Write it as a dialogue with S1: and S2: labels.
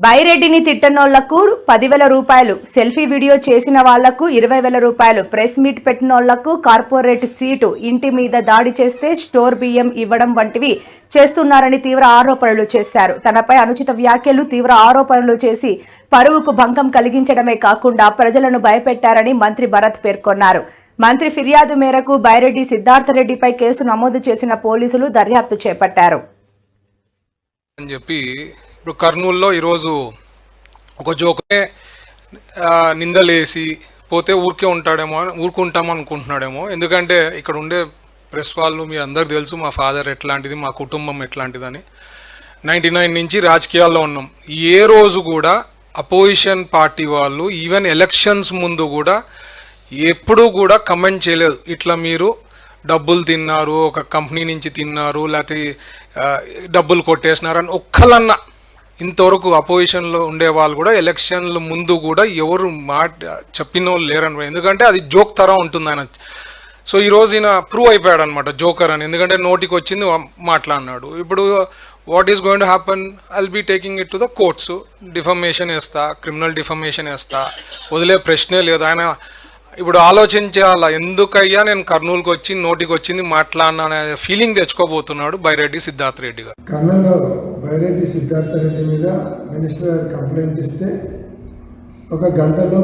S1: బైరెడ్డిని తిట్టనోళ్లకు 10,000 రూపాయలు, selfie video చేసిన వాళ్లకు 20,000 రూపాయలు, ప్రెస్ మీట్ పెట్టినోళ్లకు కార్పొరేట్ సీటు, ఇంటి మీద దాడి చేస్తే స్టోర్ బియ్యం ఇవ్వడం వంటివి చేస్తున్నారని తీవ్ర ఆరోపణలు చేశారు. తనపై అనుచిత వ్యాఖ్యలు, తీవ్ర ఆరోపణలు చేసి పరువుకు భంగం కలిగించడమే కాకుండా ప్రజలను భయపెట్టారని మంత్రి భరత్ పేర్కొన్నారు. మంత్రి ఫిర్యాదు మేరకు బైరెడ్డి సిద్ధార్థరెడ్డిపై కేసు నమోదు చేసిన పోలీసులు దర్యాప్తు చేపట్టారు.
S2: ఇప్పుడు కర్నూలులో ఈరోజు ఒక జోకే నిందలేసి పోతే ఊరుకుంటాం అనుకుంటున్నాడేమో. ఎందుకంటే ఇక్కడ ఉండే ప్రెస్ వాళ్ళు మీరు అందరికి తెలుసు మా ఫాదర్ ఎట్లాంటిది, మా కుటుంబం ఎట్లాంటిదని. 99 నుంచి రాజకీయాల్లో ఉన్నాం. ఏ రోజు కూడా అపోజిషన్ పార్టీ వాళ్ళు ఈవెన్ ఎలక్షన్స్ ముందు కూడా ఎప్పుడూ కూడా కమెంట్ చేయలేదు ఇట్లా మీరు డబ్బులు తిన్నారు, ఒక కంపెనీ నుంచి తిన్నారు, లేకపోతే డబ్బులు కొట్టేసినారు అని ఒక్కలన్నా ఇంతవరకు అపోజిషన్లో ఉండే వాళ్ళు కూడా ఎలక్షన్ల ముందు కూడా ఎవరు చెప్పిన వాళ్ళు లేరని. ఎందుకంటే అది జోక్ తరం ఉంటుంది ఆయన. సో ఈరోజు ఈయన ప్రూవ్ అయిపోయాడు అనమాట జోకర్ అని. ఎందుకంటే నోటికి వచ్చింది మాట్లాడినాడు. ఇప్పుడు what is going to happen, I'll be taking it to the courts. Defamation వేస్తా, క్రిమినల్ డిఫమేషన్ వేస్తా, వదిలే ప్రశ్నే లేదు. ఆయన ఇప్పుడు ఆలోచించాలా, ఎందుకయ్యా నేను కర్నూలుకి వచ్చి నోటికి వచ్చింది మాట్లాడినా అనే ఫీలింగ్ తెచ్చుకోబోతున్నాడు బైరెడ్డి సిద్ధార్థ రెడ్డి గారు.
S3: కర్నూలులో బైరెడ్డి సిద్ధార్థ రెడ్డి మీద మినిస్టర్ గారు కంప్లైంట్ ఇస్తే ఒక గంటలో